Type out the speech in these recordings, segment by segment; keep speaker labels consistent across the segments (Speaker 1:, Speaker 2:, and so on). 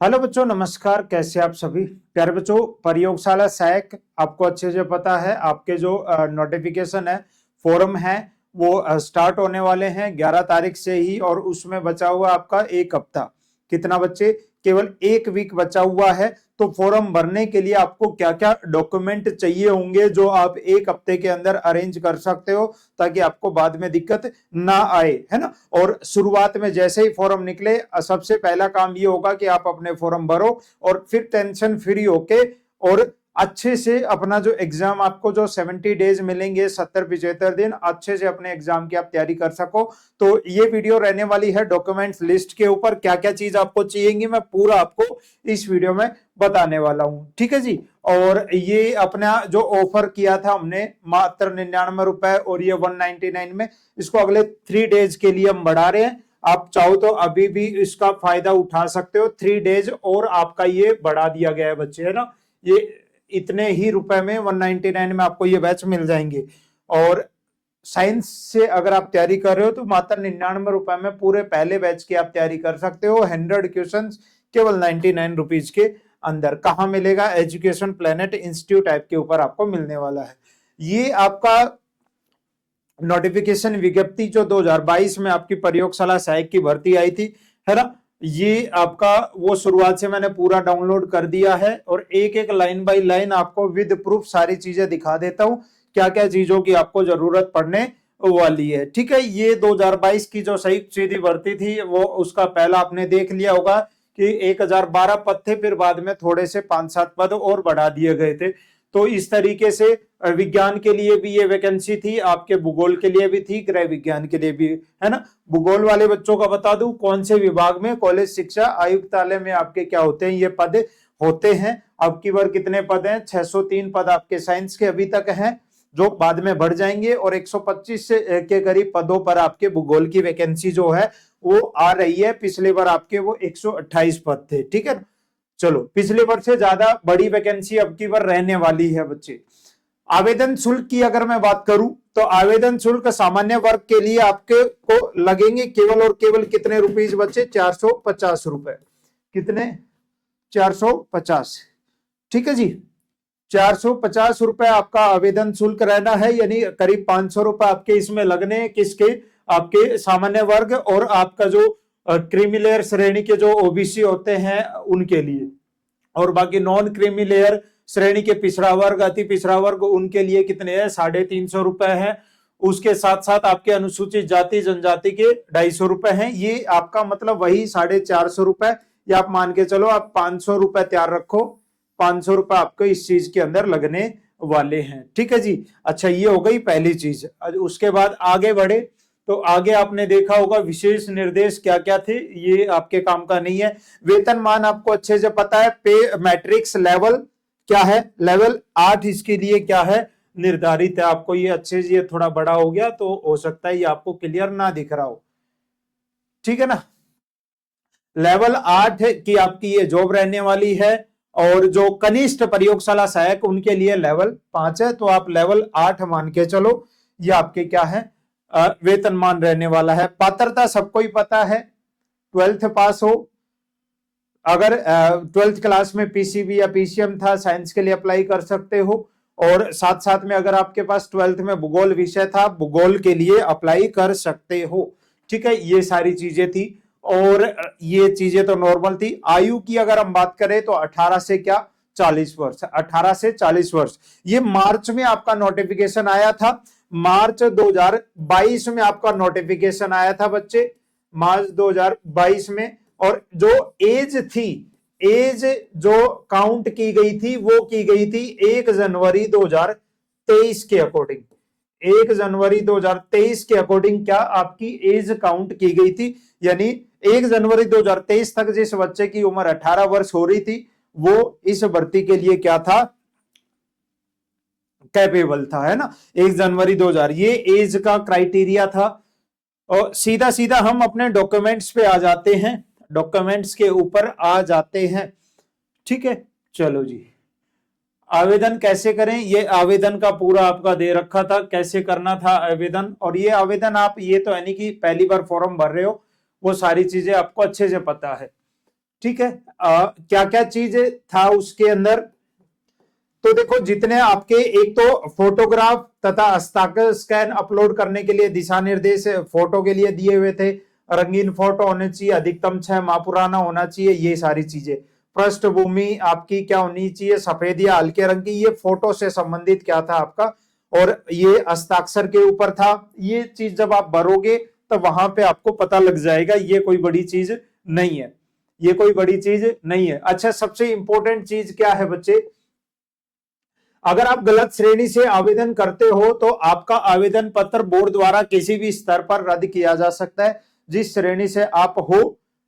Speaker 1: Hello बच्चों, नमस्कार। कैसे आप सभी प्यारे बच्चों। प्रयोगशाला सहायक आपको अच्छे से पता है, आपके जो नोटिफिकेशन है, फोरम है, वो स्टार्ट होने वाले हैं 11 तारीख से ही। और उसमें बचा हुआ आपका एक हफ्ता। कितना बच्चे? केवल एक वीक बचा हुआ है। तो फॉर्म भरने के लिए आपको क्या क्या डॉक्यूमेंट चाहिए होंगे जो आप एक हफ्ते के अंदर अरेंज कर सकते हो, ताकि आपको बाद में दिक्कत ना आए, है ना। और शुरुआत में जैसे ही फॉर्म निकले, सबसे पहला काम ये होगा कि आप अपने फॉर्म भरो और फिर टेंशन फ्री होके और अच्छे से अपना जो एग्जाम, आपको जो 70 डेज मिलेंगे, 70-75 दिन, अच्छे से अपने एग्जाम की आप तैयारी कर सको। तो ये वीडियो रहने वाली है डॉक्यूमेंट्स लिस्ट के ऊपर। क्या क्या चीज आपको चाहिएगी मैं पूरा आपको इस वीडियो में बताने वाला हूं, ठीक है जी। और ये अपना जो ऑफर किया था हमने मात्र 99 रुपए और ये 199 में, इसको अगले 3 डेज के लिए हम बढ़ा रहे हैं। आप चाहो तो अभी भी इसका फायदा उठा सकते हो। 3 डेज और आपका ये बढ़ा दिया गया है बच्चे, है ना। ये इतने ही रुपए में 199 में आपको ये बैच मिल जाएंगे। और साइंस से अगर आप तैयारी कर रहे हो तो मात्र 99 रुपए में पूरे पहले बैच की आप तैयारी कर सकते हो। 100 क्वेश्चन केवल 99 रुपीज के अंदर। कहाँ मिलेगा? एजुकेशन प्लेनेट इंस्टीट्यूट ऐप के ऊपर आपको मिलने वाला है। ये आपका नोटिफिकेशन विज्ञप्ति जो 2022 में आपकी प्रयोगशाला सहायक की भर्ती आई थी, है ना। ये आपका वो शुरुआत से मैंने पूरा डाउनलोड कर दिया है और एक एक लाइन बाय लाइन आपको विद प्रूफ सारी चीजें दिखा देता हूं, क्या क्या चीजों की आपको जरूरत पड़ने वाली है, ठीक है। ये 2022 की जो सही सीधी भर्ती थी, वो उसका पहला आपने देख लिया होगा कि 1012 पद थे, फिर बाद में थोड़े से 5-7 पद और बढ़ा दिए गए थे। तो इस तरीके से विज्ञान के लिए भी ये वैकेंसी थी, आपके भूगोल के लिए भी थी, गृह विज्ञान के लिए भी, है ना। भूगोल वाले बच्चों का बता दूं कौन से विभाग में, कॉलेज शिक्षा आयुक्तालय में आपके क्या होते हैं, ये पद होते हैं। अब की बार कितने पद हैं? 603 पद आपके साइंस के अभी तक हैं, जो बाद में बढ़ जाएंगे। और 125 के करीब पदों पर आपके भूगोल की वैकेंसी जो है वो आ रही है। पिछले बार आपके वो 128 पद थे, ठीक है। चलो, पिछले वर्ष से ज्यादा बड़ी वैकेंसी अब की बार रहने वाली है बच्चे। आवेदन शुल्क की अगर मैं बात करूं तो आवेदन शुल्क सामान्य वर्ग के लिए आपके को लगेंगे केवल और केवल कितने रुपीज बच्चे? 450 रुपए। कितने? 450, ठीक है जी। 450 रुपए आपका आवेदन शुल्क रहना है, यानी करीब 500 रुपए आपके इसमें लगने, किसके? आपके सामान्य वर्ग और आपका जो क्रीमी लेयर श्रेणी के जो ओबीसी होते हैं उनके लिए। और बाकी नॉन क्रीमी लेयर श्रेणी के पिछड़ा वर्ग, अति पिछड़ा वर्ग, उनके लिए कितने हैं? 350 रुपए है। उसके साथ साथ आपके अनुसूचित जाति जनजाति के 250 रुपए हैं। ये आपका मतलब वही 450 रुपए, या आप मान के चलो आप 500 रुपए तैयार रखो। 500 रुपए आपको इस चीज के अंदर लगने वाले हैं, ठीक है जी। अच्छा, ये हो गई पहली चीज। उसके बाद आगे बढ़े तो आगे आपने देखा होगा विशेष निर्देश क्या क्या थे, ये आपके काम का नहीं है। वेतनमान आपको अच्छे से पता है। पे मैट्रिक्स लेवल क्या है? लेवल 8 इसके लिए क्या है? निर्धारित है। आपको ये अच्छे से, ये थोड़ा बड़ा हो गया तो हो सकता है ये आपको क्लियर ना दिख रहा हो, ठीक है ना। लेवल 8 की आपकी ये जॉब रहने वाली है। और जो कनिष्ठ प्रयोगशाला सहायक उनके लिए लेवल 5 है, तो आप लेवल 8 मान के चलो। ये आपके क्या है? वेतनमान रहने वाला है। पात्रता सबको ही पता है, 12th पास हो। अगर 12th क्लास में पीसीबी या पीसीएम था, साइंस के लिए अप्लाई कर सकते हो। और साथ साथ में अगर आपके पास 12th में भूगोल विषय था, भूगोल के लिए अप्लाई कर सकते हो, ठीक है। ये सारी चीजें थी और ये चीजें तो नॉर्मल थी। आयु की अगर हम बात करें तो 18 से क्या? 40 वर्ष। 18 से 40 वर्ष। ये मार्च में आपका नोटिफिकेशन आया था। मार्च 2022 में आपका नोटिफिकेशन आया था बच्चे, मार्च 2022 में। और जो एज थी, एज जो काउंट की गई थी, वो की गई थी 1 जनवरी 2023 के अकॉर्डिंग। 1 जनवरी 2023 के अकॉर्डिंग क्या आपकी एज काउंट की गई थी, यानी 1 जनवरी 2023 तक जिस बच्चे की उम्र 18 वर्ष हो रही थी, वो इस भर्ती के लिए क्या था? कैपेबल था, है ना। 1 जनवरी 2000 ये एज का क्राइटेरिया था। और सीधा सीधा हम अपने डॉक्यूमेंट्स पे आ जाते हैं, डॉक्यूमेंट्स के ऊपर आ जाते हैं, ठीक है। चलो जी, आवेदन कैसे करें? ये आवेदन का पूरा आपका दे रखा था, कैसे करना था आवेदन। और ये आवेदन आप, ये तो है नहीं कि पहली बार फॉर्म भर रहे हो, वो सारी चीजें आपको अच्छे से पता है। ठीक है। क्या क्या चीज था उसके अंदर, तो देखो जितने आपके एक तो फोटोग्राफ तथा हस्ताक्षर स्कैन अपलोड करने के लिए दिशा निर्देश फोटो के लिए दिए हुए थे। रंगीन फोटो होने चाहिए, अधिकतम 6 माह पुराना होना चाहिए, ये सारी चीजें। पृष्ठभूमि आपकी क्या होनी चाहिए, सफेद या हल्के रंग की, ये फोटो से संबंधित क्या था आपका, और ये हस्ताक्षर के ऊपर था। ये चीज जब आप भरोगे तो वहां पे आपको पता लग जाएगा, ये कोई बड़ी चीज नहीं है, ये कोई बड़ी चीज नहीं है। अच्छा, सबसे इंपॉर्टेंट चीज क्या है बच्चे, अगर आप गलत श्रेणी से आवेदन करते हो तो आपका आवेदन पत्र बोर्ड द्वारा किसी भी स्तर पर रद्द किया जा सकता है। जिस श्रेणी से आप हो,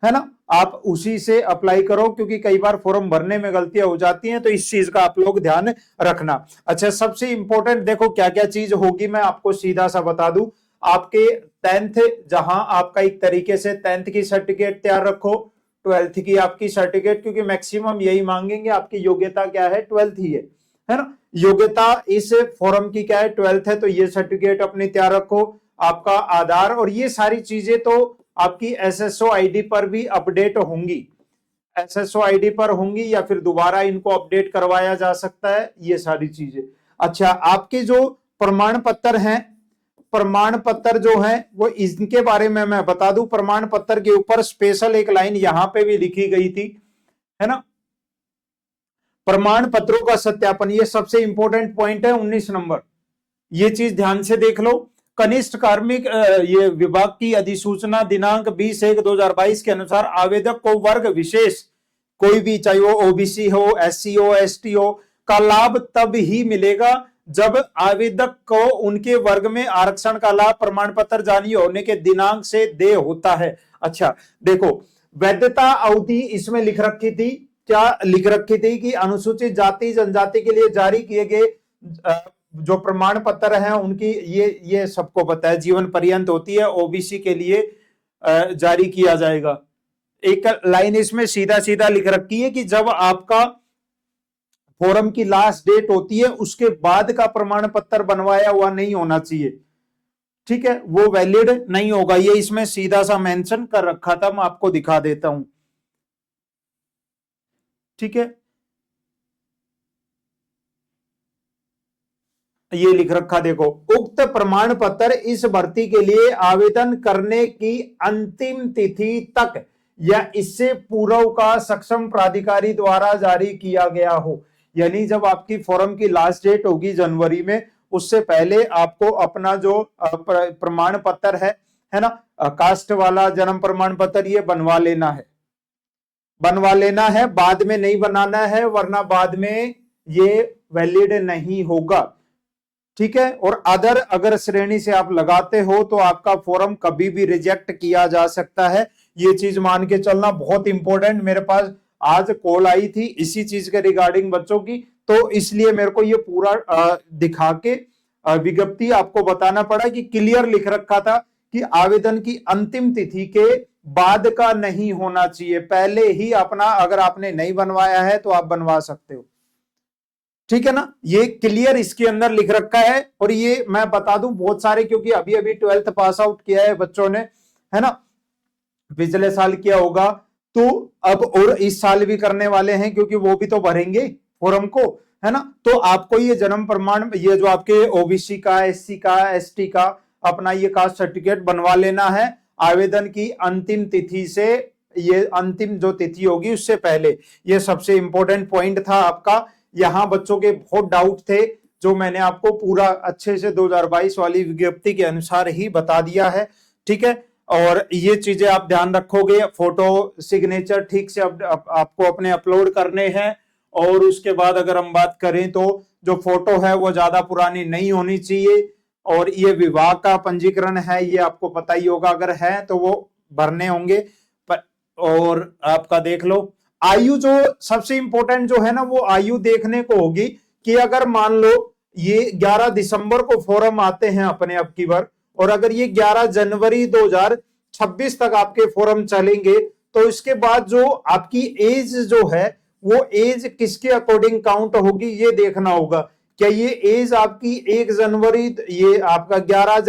Speaker 1: है ना, आप उसी से अप्लाई करो, क्योंकि कई बार फॉर्म भरने में गलतियां हो जाती हैं, तो इस चीज का आप लोग ध्यान रखना। अच्छा, सबसे इंपॉर्टेंट देखो क्या क्या चीज होगी, मैं आपको सीधा सा बता दूं। आपके 10th, जहां आपका एक तरीके से 10th की सर्टिफिकेट तैयार रखो, 12th की आपकी सर्टिफिकेट, क्योंकि मैक्सिमम यही मांगेंगे, आपकी योग्यता क्या है, 12th ही है ना। योग्यता इस फॉर्म की क्या है, 12th है, तो ये सर्टिफिकेट अपने तैयार रखो। आपका आधार और ये सारी चीजें तो आपकी एसएसओ आईडी पर भी अपडेट होंगी, एसएसओ आईडी पर होंगी, या फिर दोबारा इनको अपडेट करवाया जा सकता है, ये सारी चीजें। अच्छा, आपके जो प्रमाण पत्र हैं, प्रमाण पत्र जो है वो इनके बारे में मैं बता दूं। प्रमाण पत्र के ऊपर स्पेशल एक लाइन यहां पे भी लिखी गई थी, है ना, प्रमाण पत्रों का सत्यापन, ये सबसे इंपॉर्टेंट पॉइंट है, 19 नंबर, ये चीज ध्यान से देख लो। कनिष्ठ कार्मिक ये विभाग की अधिसूचना दिनांक 20/1/2022 के अनुसार आवेदक को वर्ग विशेष कोई भी, चाहे वो ओबीसी हो, एससी हो, एसटी हो, का लाभ तब ही मिलेगा जब आवेदक को उनके वर्ग में आरक्षण का लाभ प्रमाण पत्र जारी होने के दिनांक से देय होता है। अच्छा देखो, वैधता अवधि इसमें लिख रखी थी, क्या लिख रखी थी कि अनुसूचित जाति जनजाति के लिए जारी किए गए जो प्रमाण पत्र हैं उनकी, ये सबको पता है, जीवन पर्यंत होती है, ओबीसी के लिए जारी किया जाएगा। एक लाइन इसमें सीधा सीधा लिख रखी है कि जब आपका फॉरम की लास्ट डेट होती है उसके बाद का प्रमाण पत्र बनवाया हुआ नहीं होना चाहिए, ठीक है, वो वैलिड नहीं होगा। ये इसमें सीधा सा मेंशन कर रखा था, मैं आपको दिखा देता हूं, ठीक है, ये लिख रखा देखो, उक्त प्रमाण पत्र इस भर्ती के लिए आवेदन करने की अंतिम तिथि तक या इससे पूर्व का सक्षम प्राधिकारी द्वारा जारी किया गया हो। यानी जब आपकी फॉर्म की लास्ट डेट होगी जनवरी में, उससे पहले आपको अपना जो प्रमाण पत्र है ना, कास्ट वाला जन्म प्रमाण पत्र, ये बनवा लेना है, बनवा लेना है, बाद में नहीं बनाना है, वरना बाद में ये वैलिड नहीं होगा, ठीक है। और अदर अगर श्रेणी से आप लगाते हो तो आपका फॉर्म कभी भी रिजेक्ट किया जा सकता है, ये चीज मान के चलना, बहुत इंपॉर्टेंट। मेरे पास आज कॉल आई थी इसी चीज के रिगार्डिंग बच्चों की, तो इसलिए मेरे को ये पूरा दिखा के विज्ञप्ति आपको बताना पड़ा कि क्लियर लिख रखा था कि आवेदन की अंतिम तिथि के बाद का नहीं होना चाहिए, पहले ही अपना, अगर आपने नहीं बनवाया है तो आप बनवा सकते हो, ठीक है ना, ये क्लियर इसके अंदर लिख रखा है। और ये मैं बता दूं बहुत सारे, क्योंकि अभी अभी 12th पास आउट किया है बच्चों ने, है ना, पिछले साल किया होगा, तो अब और इस साल भी करने वाले हैं, क्योंकि वो भी तो भरेंगे फॉर्म को, है ना। तो आपको ये जन्म प्रमाण, ये जो आपके ओबीसी का, एससी का, एसटी का, अपना ये कास्ट सर्टिफिकेट बनवा लेना है आवेदन की अंतिम तिथि से, ये अंतिम जो तिथि होगी उससे पहले। ये सबसे इंपॉर्टेंट पॉइंट था आपका। यहां बच्चों के बहुत डाउट थे, जो मैंने आपको पूरा अच्छे से 2022 वाली विज्ञप्ति के अनुसार ही बता दिया है, ठीक है। और ये चीजें आप ध्यान रखोगे, फोटो सिग्नेचर ठीक से आपको अपने अपलोड करने हैं। और उसके बाद अगर हम बात करें तो जो फोटो है वो ज्यादा पुरानी नहीं होनी चाहिए। और ये विभाग का पंजीकरण है, ये आपको पता ही होगा, अगर है तो वो भरने होंगे। और आपका देख लो आयु, जो सबसे इंपॉर्टेंट जो है ना, वो आयु देखने को होगी कि अगर मान लो ये 11 दिसंबर को फॉर्म आते हैं अपने अब की बार, और अगर ये 11 जनवरी 2026 तक आपके फॉर्म चलेंगे, तो इसके बाद जो आपकी एज जो है वो एज किसके अकॉर्डिंग काउंट होगी, ये देखना होगा। क्या ये एज आपकी 1 जनवरी, ये आपका 11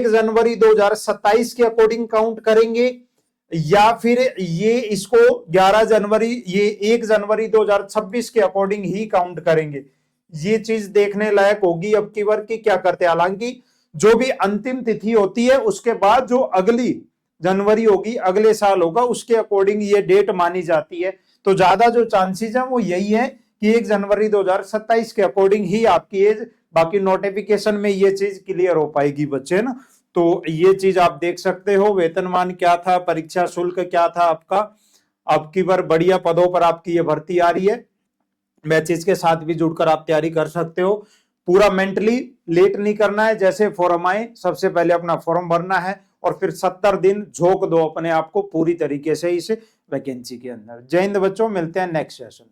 Speaker 1: जनवरी 2027 के अकॉर्डिंग काउंट करेंगे, या फिर ये इसको 11 जनवरी ये 1 जनवरी 2026 के अकॉर्डिंग ही काउंट करेंगे, ये चीज देखने लायक होगी अब की बार की क्या करते हैं। हालांकि जो भी अंतिम तिथि होती है उसके बाद जो अगली जनवरी होगी, अगले साल होगा, उसके अकॉर्डिंग ये डेट मानी जाती है। तो ज्यादा जो चांसेस है वो यही है कि 1 जनवरी 2027 के अकॉर्डिंग ही आपकी एज, बाकी नोटिफिकेशन में ये चीज क्लियर हो पाएगी बच्चे ना। तो ये चीज आप देख सकते हो, वेतनमान क्या था, परीक्षा शुल्क क्या था आपका। अब की बार बढ़िया पदों पर आपकी ये भर्ती आ रही है, बैचेज के साथ भी जुड़कर आप तैयारी कर सकते हो। पूरा मेंटली लेट नहीं करना है, जैसे फॉर्म आए सबसे पहले अपना फॉर्म भरना है और फिर 70 दिन झोंक दो अपने आप को पूरी तरीके से इस वैकेंसी के अंदर। जय हिंद बच्चों, मिलते हैं नेक्स्ट सेशन।